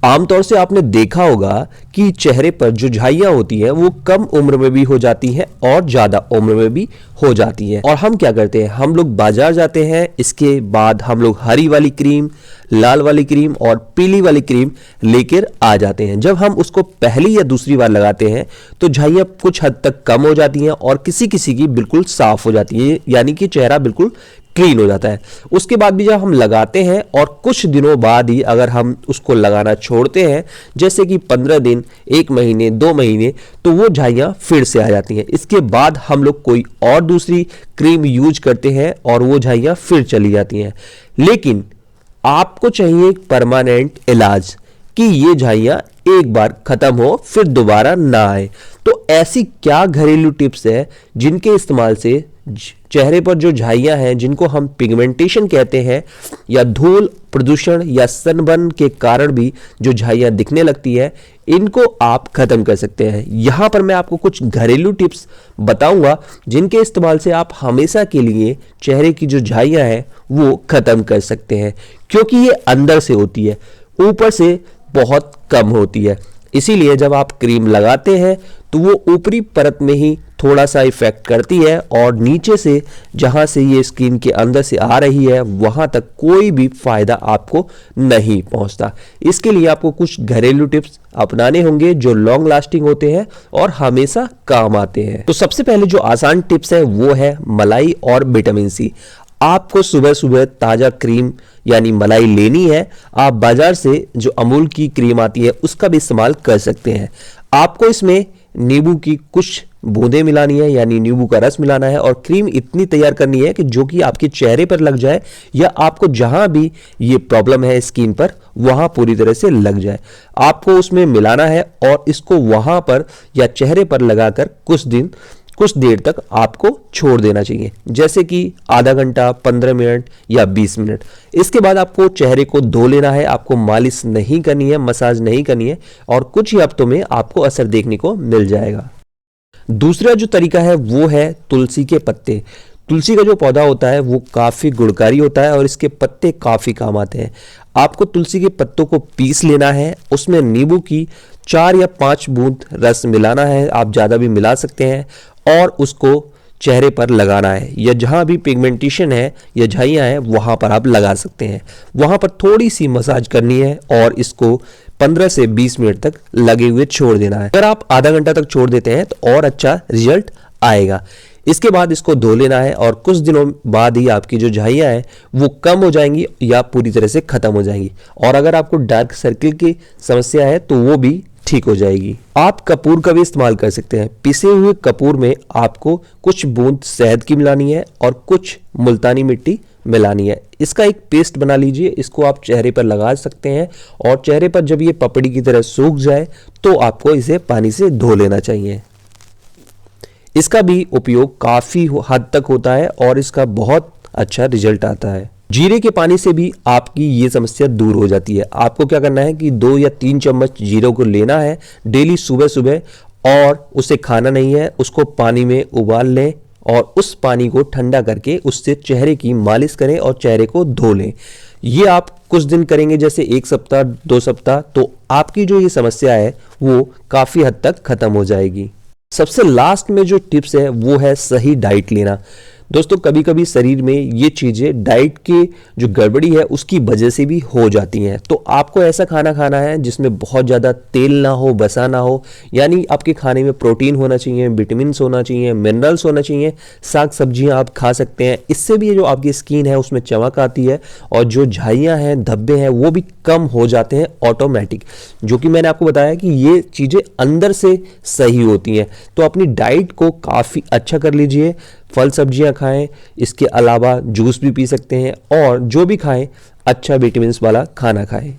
आमतौर से आपने देखा होगा कि चेहरे पर जो झाइयाँ होती हैं वो कम उम्र में भी हो जाती हैं और ज़्यादा उम्र में भी हो जाती हैं। और हम क्या करते हैं, हम लोग बाजार जाते हैं, इसके बाद हम लोग हरी वाली क्रीम, लाल वाली क्रीम और पीली वाली क्रीम लेकर आ जाते हैं। जब हम उसको पहली या दूसरी बार लगाते हैं तो झाइयाँ कुछ हद तक कम हो जाती हैं और किसी किसी की बिल्कुल साफ हो जाती है, यानी कि चेहरा बिल्कुल क्लीन हो जाता है। उसके बाद भी जब हम लगाते हैं और कुछ दिनों बाद ही अगर हम उसको लगाना छोड़ते हैं, जैसे कि 15 दिन, 1 महीने, 2 महीने, तो वो झाइयाँ फिर से आ जाती हैं। इसके बाद हम लोग कोई और दूसरी क्रीम यूज करते हैं और वो झाइयाँ फिर चली जाती हैं। लेकिन आपको चाहिए एक परमानेंट इलाज कि ये झाइयाँ एक बार खत्म हो फिर दोबारा ना आए। तो ऐसी क्या घरेलू टिप्स है जिनके इस्तेमाल से चेहरे पर जो झाइयाँ हैं, जिनको हम पिगमेंटेशन कहते हैं, या धूल, प्रदूषण या सनबर्न के कारण भी जो झाइयाँ दिखने लगती है, इनको आप खत्म कर सकते हैं। यहाँ पर मैं आपको कुछ घरेलू टिप्स बताऊंगा जिनके इस्तेमाल से आप हमेशा के लिए चेहरे की जो झाइयाँ हैं वो खत्म कर सकते हैं, क्योंकि ये अंदर से होती है, ऊपर से बहुत कम होती है। इसीलिए जब आप क्रीम लगाते हैं तो वो ऊपरी परत में ही थोड़ा सा इफेक्ट करती है और नीचे से जहां से ये स्किन के अंदर से आ रही है वहां तक कोई भी फायदा आपको नहीं पहुंचता। इसके लिए आपको कुछ घरेलू टिप्स अपनाने होंगे जो लॉन्ग लास्टिंग होते हैं और हमेशा काम आते हैं। तो सबसे पहले जो आसान टिप्स है वो है मलाई और विटामिन सी। आपको सुबह सुबह ताज़ा क्रीम यानी मलाई लेनी है। आप बाजार से जो अमूल की क्रीम आती है उसका भी इस्तेमाल कर सकते हैं। आपको इसमें नींबू की कुछ बूंदें मिलानी है, यानी नींबू का रस मिलाना है, और क्रीम इतनी तैयार करनी है कि जो कि आपके चेहरे पर लग जाए या आपको जहां भी ये प्रॉब्लम है स्किन पर वहां पूरी तरह से लग जाए। आपको उसमें मिलाना है और इसको वहां पर या चेहरे पर लगाकर कुछ देर तक आपको छोड़ देना चाहिए, जैसे कि आधा घंटा, 15 मिनट या 20 मिनट। इसके बाद आपको चेहरे को धो लेना है। आपको मालिश नहीं करनी है, मसाज नहीं करनी है, और कुछ ही हफ्तों में आपको असर देखने को मिल जाएगा। दूसरा जो तरीका है वो है तुलसी के पत्ते। तुलसी का जो पौधा होता है वो काफ़ी गुणकारी होता है और इसके पत्ते काफ़ी काम आते हैं। आपको तुलसी के पत्तों को पीस लेना है, उसमें नींबू की 4 या 5 बूंद रस मिलाना है, आप ज़्यादा भी मिला सकते हैं, और उसको चेहरे पर लगाना है, या जहाँ भी पिगमेंटेशन है या झाइयाँ हैं वहाँ पर आप लगा सकते हैं। वहाँ पर थोड़ी सी मसाज करनी है और इसको 15 से 20 मिनट तक लगे हुए छोड़ देना है। अगर आप आधा घंटा तक छोड़ देते हैं तो और अच्छा रिजल्ट आएगा। इसके बाद इसको धो लेना है और कुछ दिनों बाद ही आपकी जो झाइयाँ हैं वो कम हो जाएंगी या पूरी तरह से खत्म हो जाएंगी। और अगर आपको डार्क सर्किल की समस्या है तो वो भी ठीक हो जाएगी। आप कपूर का भी इस्तेमाल कर सकते हैं। पिसे हुए कपूर में आपको कुछ बूंद शहद की मिलानी है और कुछ मुल्तानी मिट्टी मिलानी है। इसका एक पेस्ट बना लीजिए, इसको आप चेहरे पर लगा सकते हैं, और चेहरे पर जब ये पपड़ी की तरह सूख जाए तो आपको इसे पानी से धो लेना चाहिए। इसका भी उपयोग काफ़ी हद तक होता है और इसका बहुत अच्छा रिजल्ट आता है। जीरे के पानी से भी आपकी ये समस्या दूर हो जाती है। आपको क्या करना है कि 2 या 3 चम्मच जीरे को लेना है डेली सुबह सुबह, और उसे खाना नहीं है, उसको पानी में उबाल लें और उस पानी को ठंडा करके उससे चेहरे की मालिश करें और चेहरे को धो लें। ये आप कुछ दिन करेंगे, जैसे 1 सप्ताह, 2 सप्ताह, तो आपकी जो ये समस्या है वो काफ़ी हद तक खत्म हो जाएगी। सबसे लास्ट में जो टिप्स है वो है सही डाइट लेना। दोस्तों, कभी कभी शरीर में ये चीज़ें डाइट के जो गड़बड़ी है उसकी वजह से भी हो जाती हैं। तो आपको ऐसा खाना खाना है जिसमें बहुत ज़्यादा तेल ना हो, बसा ना हो, यानी आपके खाने में प्रोटीन होना चाहिए, विटामिन्स होना चाहिए, मिनरल्स होना चाहिए, साग सब्जियां आप खा सकते हैं। इससे भी जो आपकी स्किन है उसमें चमक आती है और जो झाइयाँ हैं, धब्बे हैं, वो भी कम हो जाते हैं ऑटोमेटिक, जो कि मैंने आपको बताया कि ये चीज़ें अंदर से सही होती हैं। तो अपनी डाइट को काफ़ी अच्छा कर लीजिए, फल सब्जियां खाएं, इसके अलावा जूस भी पी सकते हैं, और जो भी खाएं अच्छा विटामिन्स वाला खाना खाएं।